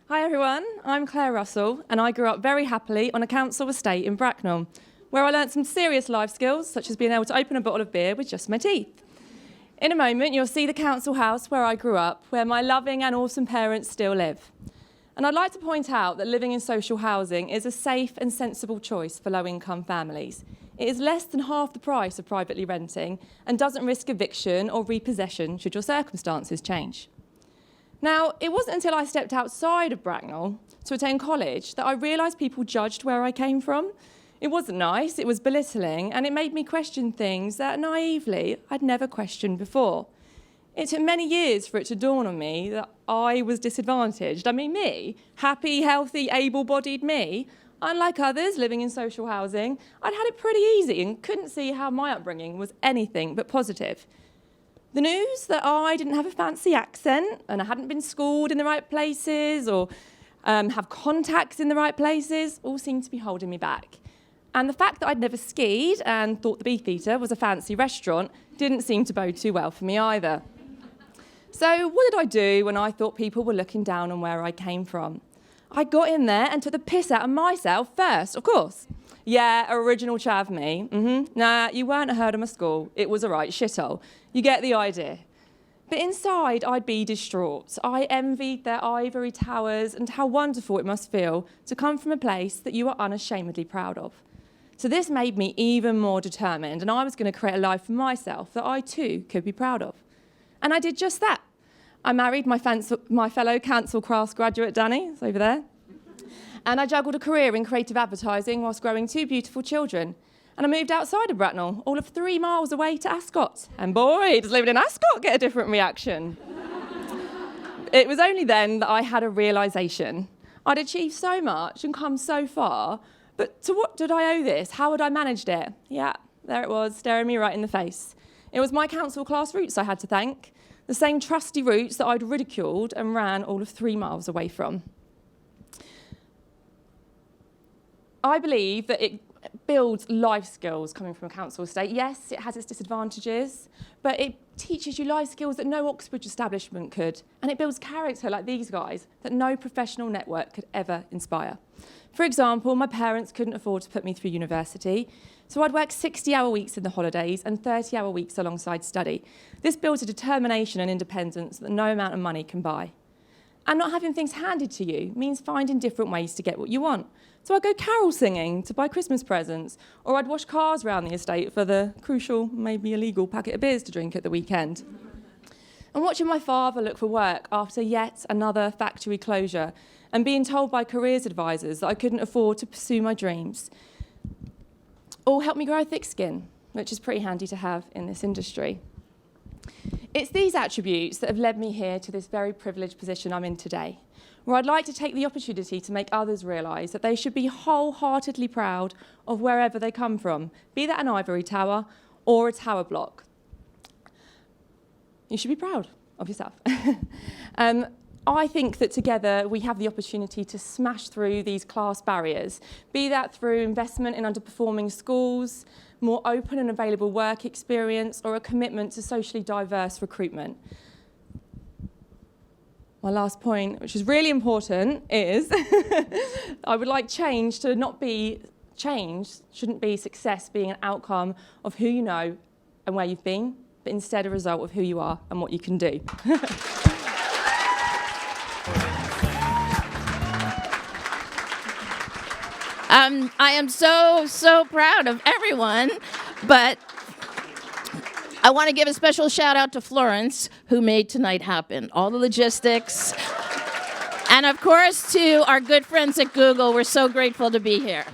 Hi everyone, I'm Claire Russell and I grew up very happily on a council estate in Bracknell, where I learnt some serious life skills such as being able to open a bottle of beer with just my teeth. In a moment you'll see the council house where I grew up, where my loving and awesome parents still live. And I'd like to point out that living in social housing is a safe and sensible choice for low-income families. It is less than half the price of privately renting and doesn't risk eviction or repossession should your circumstances change. Now, it wasn't until I stepped outside of Bracknell to attend college that I realised people judged where I came from. It wasn't nice, it was belittling, and it made me question things that naively I'd never questioned before. It took many years for it to dawn on me that I was disadvantaged. I mean, me, happy, healthy, able-bodied me, unlike others living in social housing, I'd had it pretty easy and couldn't see how my upbringing was anything but positive. The news that I didn't have a fancy accent and I hadn't been schooled in the right places or have contacts in the right places all seemed to be holding me back. And the fact that I'd never skied and thought the Beefeater was a fancy restaurant didn't seem to bode too well for me either. So what did I do when I thought people were looking down on where I came from? I got in there and took the piss out of myself first, of course. Yeah, original chav me. Nah, you weren't heard of my school. It was a right shithole. You get the idea. But inside, I'd be distraught. I envied their ivory towers and how wonderful it must feel to come from a place that you are unashamedly proud of. So this made me even more determined, and I was going to create a life for myself that I too could be proud of. And I did just that. I married my fellow council crafts graduate, Danny, it's over there. And I juggled a career in creative advertising whilst growing two beautiful children. And I moved outside of Bracknell, all of 3 miles away to Ascot. And boy, does living in Ascot get a different reaction. It was only then that I had a realisation. I'd achieved so much and come so far, but to what did I owe this? How had I managed it? Yeah, there it was, staring me right in the face. It was my council class roots I had to thank, the same trusty roots that I'd ridiculed and ran all of 3 miles away from. I believe that it builds life skills coming from a council estate. Yes, it has its disadvantages, but it teaches you life skills that no Oxbridge establishment could, and it builds character like these guys that no professional network could ever inspire. For example, my parents couldn't afford to put me through university, so I'd work 60-hour weeks in the holidays and 30-hour weeks alongside study. This builds a determination and independence that no amount of money can buy. And not having things handed to you means finding different ways to get what you want. So I'd go carol singing to buy Christmas presents, or I'd wash cars around the estate for the crucial, maybe illegal packet of beers to drink at the weekend. And watching my father look for work after yet another factory closure and being told by careers advisors that I couldn't afford to pursue my dreams all helped me grow a thick skin, which is pretty handy to have in this industry. It's these attributes that have led me here to this very privileged position I'm in today, where I'd like to take the opportunity to make others realise that they should be wholeheartedly proud of wherever they come from, be that an ivory tower or a tower block. You should be proud of yourself. I think that together we have the opportunity to smash through these class barriers, be that through investment in underperforming schools, more open and available work experience, or a commitment to socially diverse recruitment. My last point, which is really important, is I would like change to not be change, shouldn't be success being an outcome of who you know and where you've been, but instead a result of who you are and what you can do. I am so proud of everyone, but I want to give a special shout out to Florence, who made tonight happen, all the logistics. And of course, to our good friends at Google, we're so grateful to be here.